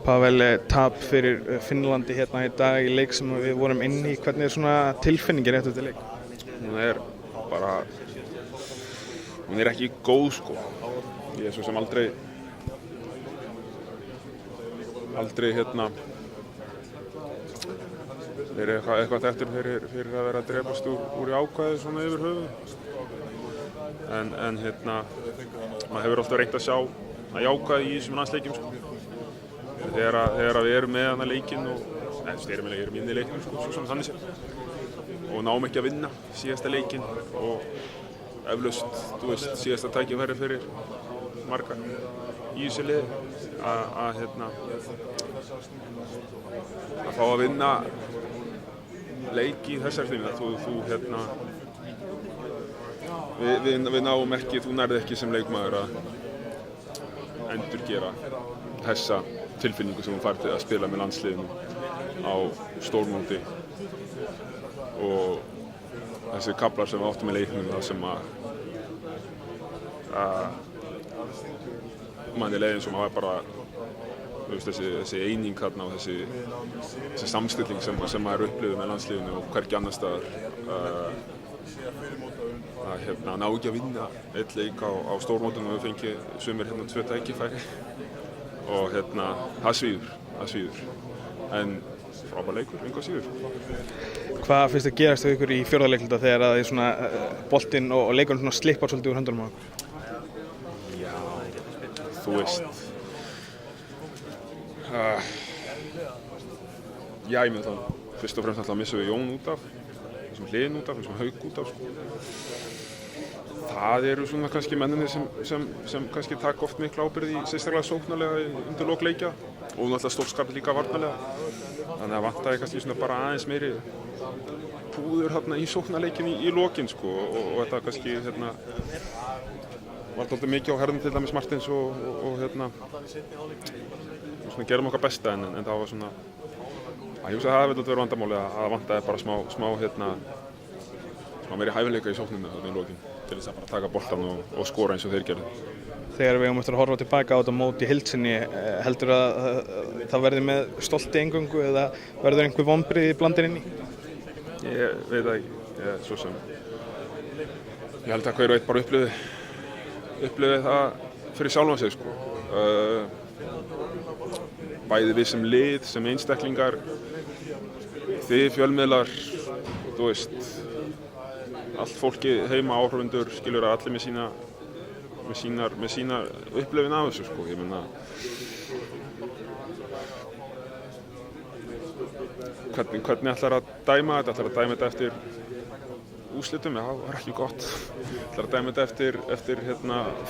Pavel, tap fyrir Finnlandi hérna í dag í leik sem við vorum inn í. Hvernig svona tilfinningin eftir þetta leik? Hún ekki góð sko. Ég svo sem aldrei verið eitthvað þekktur fyrir að vera að drepast úr í ákvæði svona yfir höfuð. En maður hefur alltaf reynt að sjá að jákvæði í þessum landsleikjum sko. Þegar við erum með hana leikinn við erum inn í leikinn sko, svo sem þannig séð. Og náum ekki að vinna síðasta leikinn og eflaust, síðasta tækifæri fyrir marga í þessu liði að fá að vinna leik í þessari hliðina. Við náum ekki, þú nærð ekki sem leikmaður að endurgera þessa tilfinningu sem hún fær til að spila með landsliðinu á stórmóti og þessi kaflar sem við áttum í leiknum það sem manni leiðin sem var bara þessi eining þarna og þessi samstilling sem maður upplifði með landsliðinu og hvergi annar staðar að ná ekki að vinna einn leik á stórmótinu og við fengið sumir 2 tækifæri og það svíður en frábær leikur, engu að síður. Hvað finnst þér gerast hjá ykkur í fjórða leikluta þegar að svona boltinn og leikurinn svona slippar svolítið úr höndunum á ykkur? Já, þú veist. Já, ég meina það. Fyrst og fremst alltaf missum við Jón út af, missum Hlyn út af, missum Hauk út af sko. Það eru svona kannski mennirnir sem kannski taka oft mikla ábyrgð í sérstaklega sóknarlega undir lok leikja og náttúrulega stórskapið líka varnarlega. Þannig að vantaði kannski svona bara aðeins meiri púður í sóknarleikin í lokin sko og þetta kannski var dálítið mikið á herðum til dæmis Martins og svona gerum okkar besta en það var svona ég hugsa að það hefði verið vandamáli að það vantaði bara smá meiri hæfileika í sókninu í lokin til þess að bara taka boltan og skora eins og þeir gerðu. Þegar við eigum eftir að horfa tilbaka á þetta mót í heild sinni, heldur að það verði með stolti eingöngu eða verður einhver vonbrigði blandir inn í? Ég veit það ekki, ég held að hver og einn bara upplifi það fyrir sjálfan sig sko. Bæði við sem lið, sem einstaklingar, þið fjölmiðlar, þú veist, allt fólki heima áhorfendur skilur að allir með sína upplifin af þessu sko. Ég meina hvernig ætlar að dæma þetta? Ætlar að dæma þetta eftir úrslitum? Já, það var ekki gott. Ætlar að dæma þetta eftir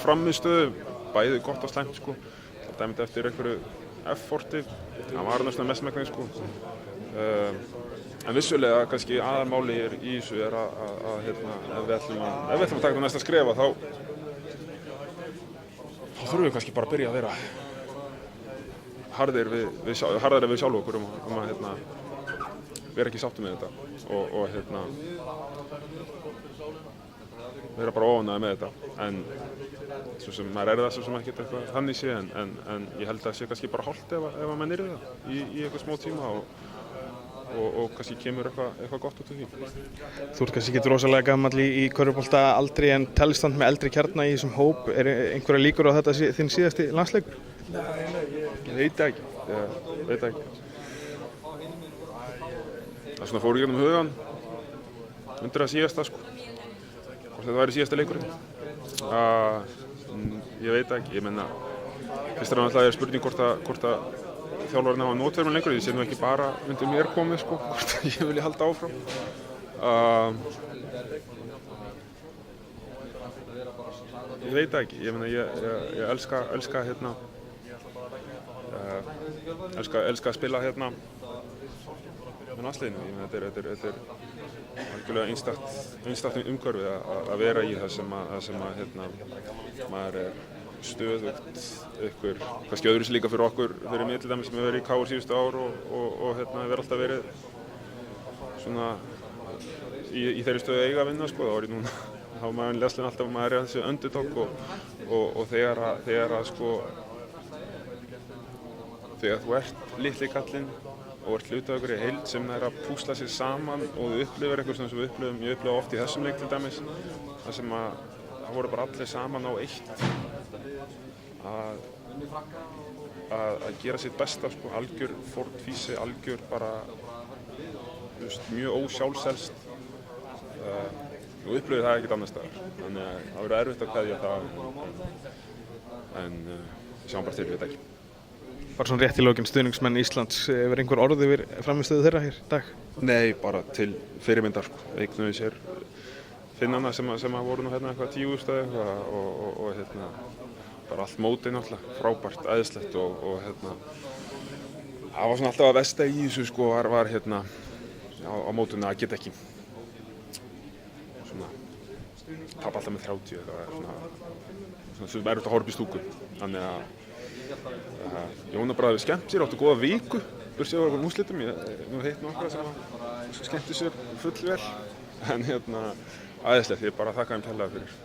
frammistöðu, bæði gott og slæmt sko. Ætlar að dæma þetta eftir einhverju efforti. Það var næstum mestmegnis sko. En vissulega kannski aðalmáli í þessu að ef við ætlum að taka þetta næsta skrefa þá þurfum við kannski bara að byrja að vera harðari við sjálf okkur að vera ekki sáttir með þetta og vera bara óánægðir með þetta en svo sem maður það svo sem ekkert eitthvað þannig sé en ég held að það sé kannski bara hollt ef að menn yrði það í eitthvað smá tíma og kannski kemur eitthvað gott út af því. Þú ert kannski ekki rosalega gamall í körfubolta aldri en telst samt með eldri kjarna í þessum hóp. Er einhverja líkur á þetta þinn síðasti landsleikur? Ég veit ekki. Það svona fór í gegnum hugann undir að síðasta sko. Hvort þetta væri síðasta leikurinn. Ég veit ekki. Ég meina, fyrst er náttúrulega spurning hvort að þjálfarinn hafa notverðum lengur, ég sé nú ekki bara undir mér komið sko, hvort ég vilja halda áfram. Ég veit ekki, ég meina ég elska að spila með landsliðinu. Ég meina þetta er algjörlega einstakt umhverfi að vera í það sem maður er stöðugt ykkur, kannski öðru sér líka fyrir okkur, fyrir mig til dæmis sem hefur verið í KR síðustu ár og hefur alltaf verið svona í þeirri stöðu eiga að vinna sko, þá var ég núna, þá var maður leslinn alltaf að maður er þessu underdog og þegar að sko þegar þú ert litli kallinn og ert hluti af einhverri heild sem er að púsla sér saman og þú upplifir eitthvað sem ég upplifa oft í þessum leik til dæmis, þar sem að það voru bara allir saman á eitt að gera sitt besta, sko, algjör fórnfýsi, algjör bara, þú veist, mjög ósjálfselst og upplifir það ekkert annars staðar, þannig að það verður erfitt að kveðja það en við sjáum bara til við þetta ekki. Bara svona rétt í lokin, stuðningsmenn Íslands, hefur einhver orð yfir frammistöðu þeirra hér í dag? Nei, bara til fyrirmyndar, sko. Eignuðu sér Finnana sem voru nú hérna eitthvað 10.000 eitthvað og hérna bara allt mótið náttúrulega, frábært, æðislegt og hérna það var svona alltaf að versta í þessu, sko, var hérna á mótinu að geta ekki svona tapa alltaf með 30 eitthvað svona sem erfitt að horfa upp í stúku, þannig að Jóna bara hefði skemmt sér, áttu góða viku, burtséð var okkur úrslitum, ég nú heitt nokkra sem skemmti sér full vel, en hérna æðislegt, ég bara þakka þeim kærlega fyrir.